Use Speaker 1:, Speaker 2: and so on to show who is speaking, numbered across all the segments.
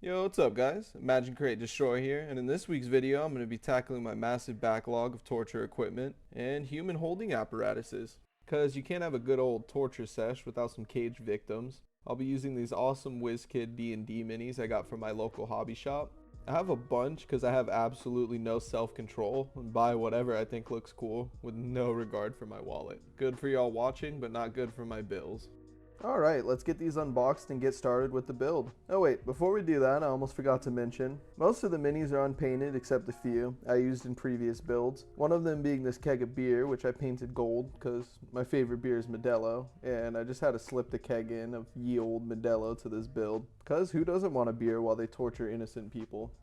Speaker 1: Yo, what's up guys? Imagine Create Destroy here, and in this week's video I'm going to be tackling my massive backlog of torture equipment and human holding apparatuses. Cause you can't have a good old torture sesh without some caged victims. I'll be using these awesome WizKid D&D minis I got from my local hobby shop. I have a bunch because I have absolutely no self-control and buy whatever I think looks cool with no regard for my wallet. Good for y'all watching, but not good for my bills. Alright, let's get these unboxed and get started with the build. Oh wait, before we do that, I almost forgot to mention, most of the minis are unpainted except a few I used in previous builds. One of them being this keg of beer, which I painted gold because my favorite beer is Modelo, and I just had to slip the keg in of ye old Modelo to this build, because who doesn't want a beer while they torture innocent people?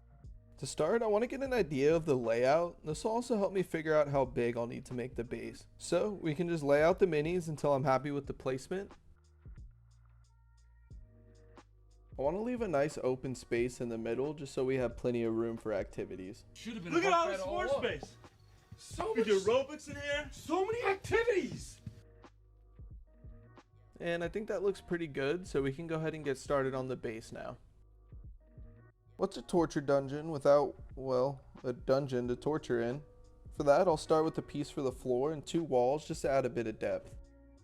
Speaker 1: To start, I want to get an idea of the layout. This will also help me figure out how big I'll need to make the base. So we can just lay out the minis until I'm happy with the placement. I want to leave a nice open space in the middle just so we have plenty of room for activities.
Speaker 2: Look at all this floor space. So much aerobics in here. So many activities.
Speaker 1: And I think that looks pretty good, so we can go ahead and get started on the base now. What's a torture dungeon without, well, a dungeon to torture in? For that, I'll start with a piece for the floor and 2 walls just to add a bit of depth.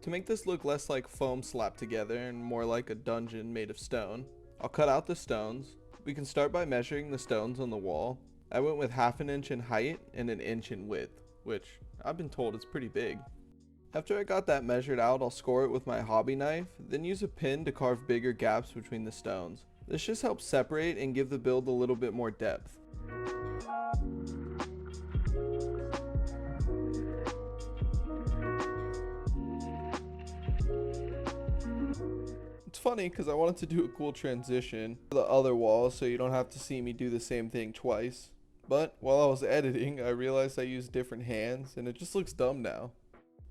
Speaker 1: To make this look less like foam slapped together and more like a dungeon made of stone, I'll cut out the stones. We can start by measuring the stones on the wall. I went with 1/2 inch in height and 1 inch in width, which I've been told is pretty big. After I got that measured out, I'll score it with my hobby knife, then use a pin to carve bigger gaps between the stones. This just helps separate and give the build a little bit more depth. It's funny because I wanted to do a cool transition to the other wall so you don't have to see me do the same thing twice. But while I was editing, I realized I used different hands and it just looks dumb now.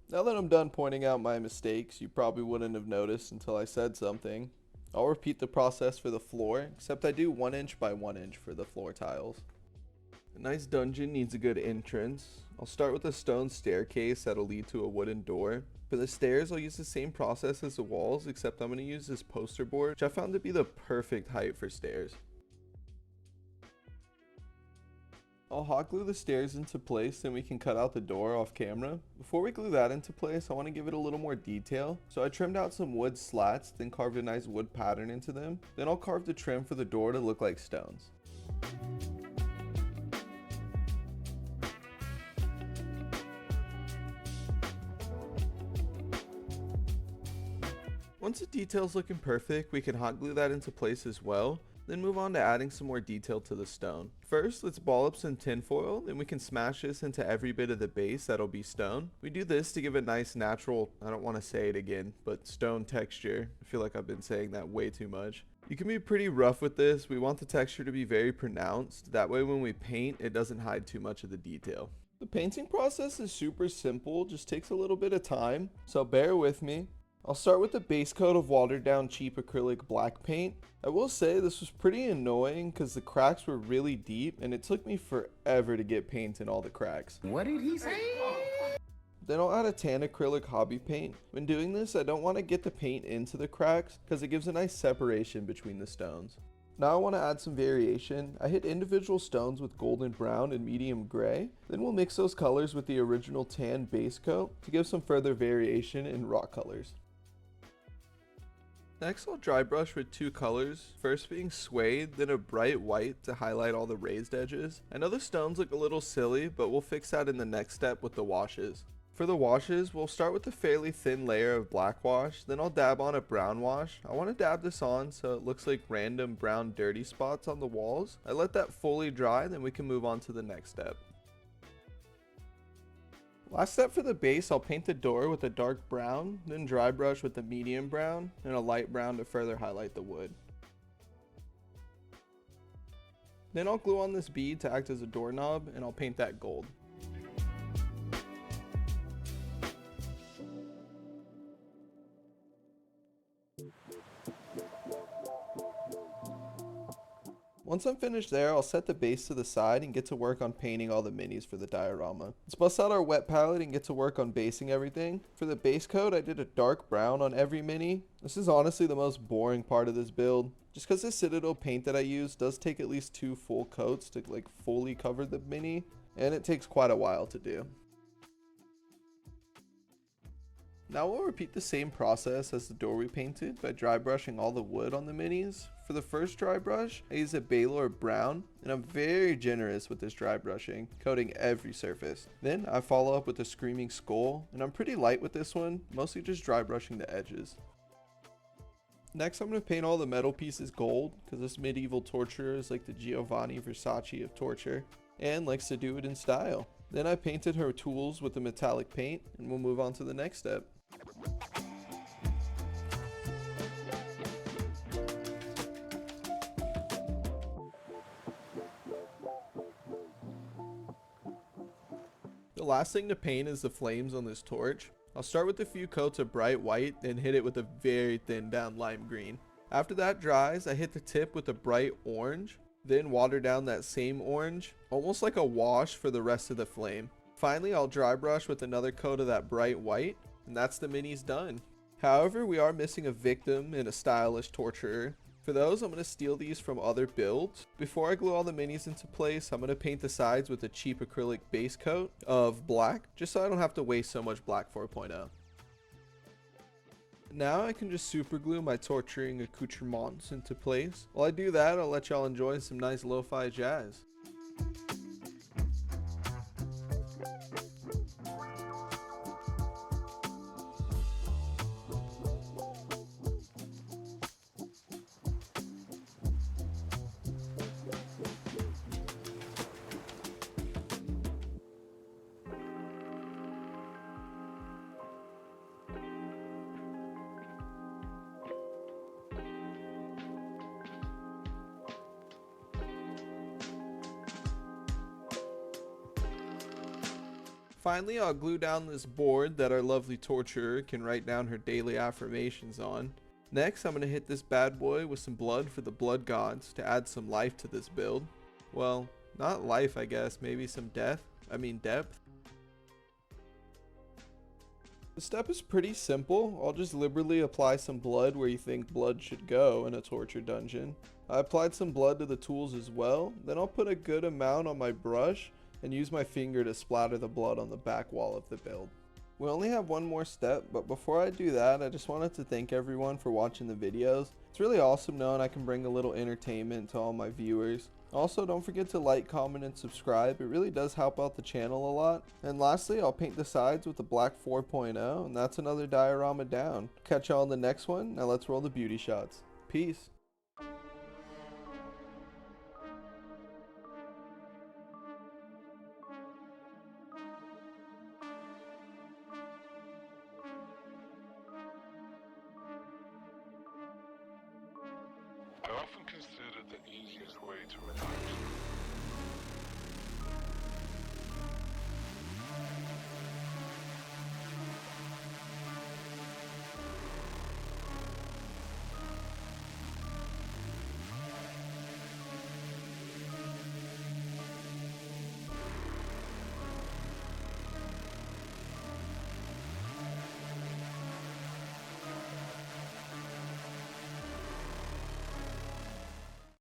Speaker 1: Now that I'm done pointing out my mistakes you probably wouldn't have noticed until I said something. I'll repeat the process for the floor, except I do 1 inch by 1 inch for the floor tiles. A nice dungeon needs a good entrance. I'll start with a stone staircase that'll lead to a wooden door. For the stairs, I'll use the same process as the walls, except I'm going to use this poster board, which I found to be the perfect height for stairs. I'll hot glue the stairs into place, then we can cut out the door off camera. Before we glue that into place, I want to give it a little more detail. So I trimmed out some wood slats, then carved a nice wood pattern into them. Then I'll carve the trim for the door to look like stones. Once the detail's looking perfect, we can hot glue that into place as well, then move on to adding some more detail to the stone. First, let's ball up some tin foil, then we can smash this into every bit of the base that'll be stone. We do this to give a nice natural, I don't want to say it again, but stone texture. I feel like I've been saying that way too much. You can be pretty rough with this. We want the texture to be very pronounced. That way when we paint, it doesn't hide too much of the detail. The painting process is super simple, just takes a little bit of time, so bear with me. I'll start with the base coat of watered down cheap acrylic black paint. I will say this was pretty annoying because the cracks were really deep and it took me forever to get paint in all the cracks.
Speaker 3: What did he say?
Speaker 1: Then I'll add a tan acrylic hobby paint. When doing this, I don't want to get the paint into the cracks because it gives a nice separation between the stones. Now I want to add some variation. I hit individual stones with golden brown and medium gray. Then we'll mix those colors with the original tan base coat to give some further variation in raw colors. Next, I'll dry brush with 2 colors, first being suede, then a bright white to highlight all the raised edges. I know the stones look a little silly, but we'll fix that in the next step with the washes. For the washes, we'll start with a fairly thin layer of black wash, then I'll dab on a brown wash. I want to dab this on so it looks like random brown dirty spots on the walls. I let that fully dry, then we can move on to the next step. Last step for the base, I'll paint the door with a dark brown, then dry brush with a medium brown and a light brown to further highlight the wood. Then I'll glue on this bead to act as a doorknob and I'll paint that gold. Once I'm finished there, I'll set the base to the side and get to work on painting all the minis for the diorama. Let's bust out our wet palette and get to work on basing everything. For the base coat, I did a dark brown on every mini. This is honestly the most boring part of this build. Just because the Citadel paint that I use does take at least 2 full coats to like fully cover the mini, and it takes quite a while to do. Now we'll repeat the same process as the door we painted by dry brushing all the wood on the minis. For the first dry brush, I use a Baylor brown, and I'm very generous with this dry brushing, coating every surface. Then I follow up with a Screaming Skull, and I'm pretty light with this one, mostly just dry brushing the edges. Next I'm going to paint all the metal pieces gold, because this medieval torturer is like the Giovanni Versace of torture, and likes to do it in style. Then I painted her tools with the metallic paint, and we'll move on to the next step. The last thing to paint is the flames on this torch. I'll start with a few coats of bright white, then hit it with a very thin down lime green. After that dries, I hit the tip with a bright orange, then water down that same orange, almost like a wash for the rest of the flame. Finally, I'll dry brush with another coat of that bright white, and that's the minis done. However, we are missing a victim and a stylish torturer. For those, I'm going to steal these from other builds. Before I glue all the minis into place, I'm going to paint the sides with a cheap acrylic base coat of black, just so I don't have to waste so much black 4.0. Now I can just super glue my torturing accoutrements into place. While I do that, I'll let y'all enjoy some nice lo-fi jazz. Finally, I'll glue down this board that our lovely torturer can write down her daily affirmations on. Next, I'm going to hit this bad boy with some blood for the blood gods to add some life to this build. Well, not life I guess, maybe some depth. The step is pretty simple. I'll just liberally apply some blood where you think blood should go in a torture dungeon. I applied some blood to the tools as well, then I'll put a good amount on my brush and use my finger to splatter the blood on the back wall of the build. We only have one more step, but before I do that, I just wanted to thank everyone for watching the videos. It's really awesome knowing I can bring a little entertainment to all my viewers. Also, don't forget to like, comment, and subscribe. It really does help out the channel a lot. And lastly, I'll paint the sides with the black 4.0, and that's another diorama down. Catch y'all in the next one. Now let's roll the beauty shots. Peace.
Speaker 3: I often consider the easiest way to relax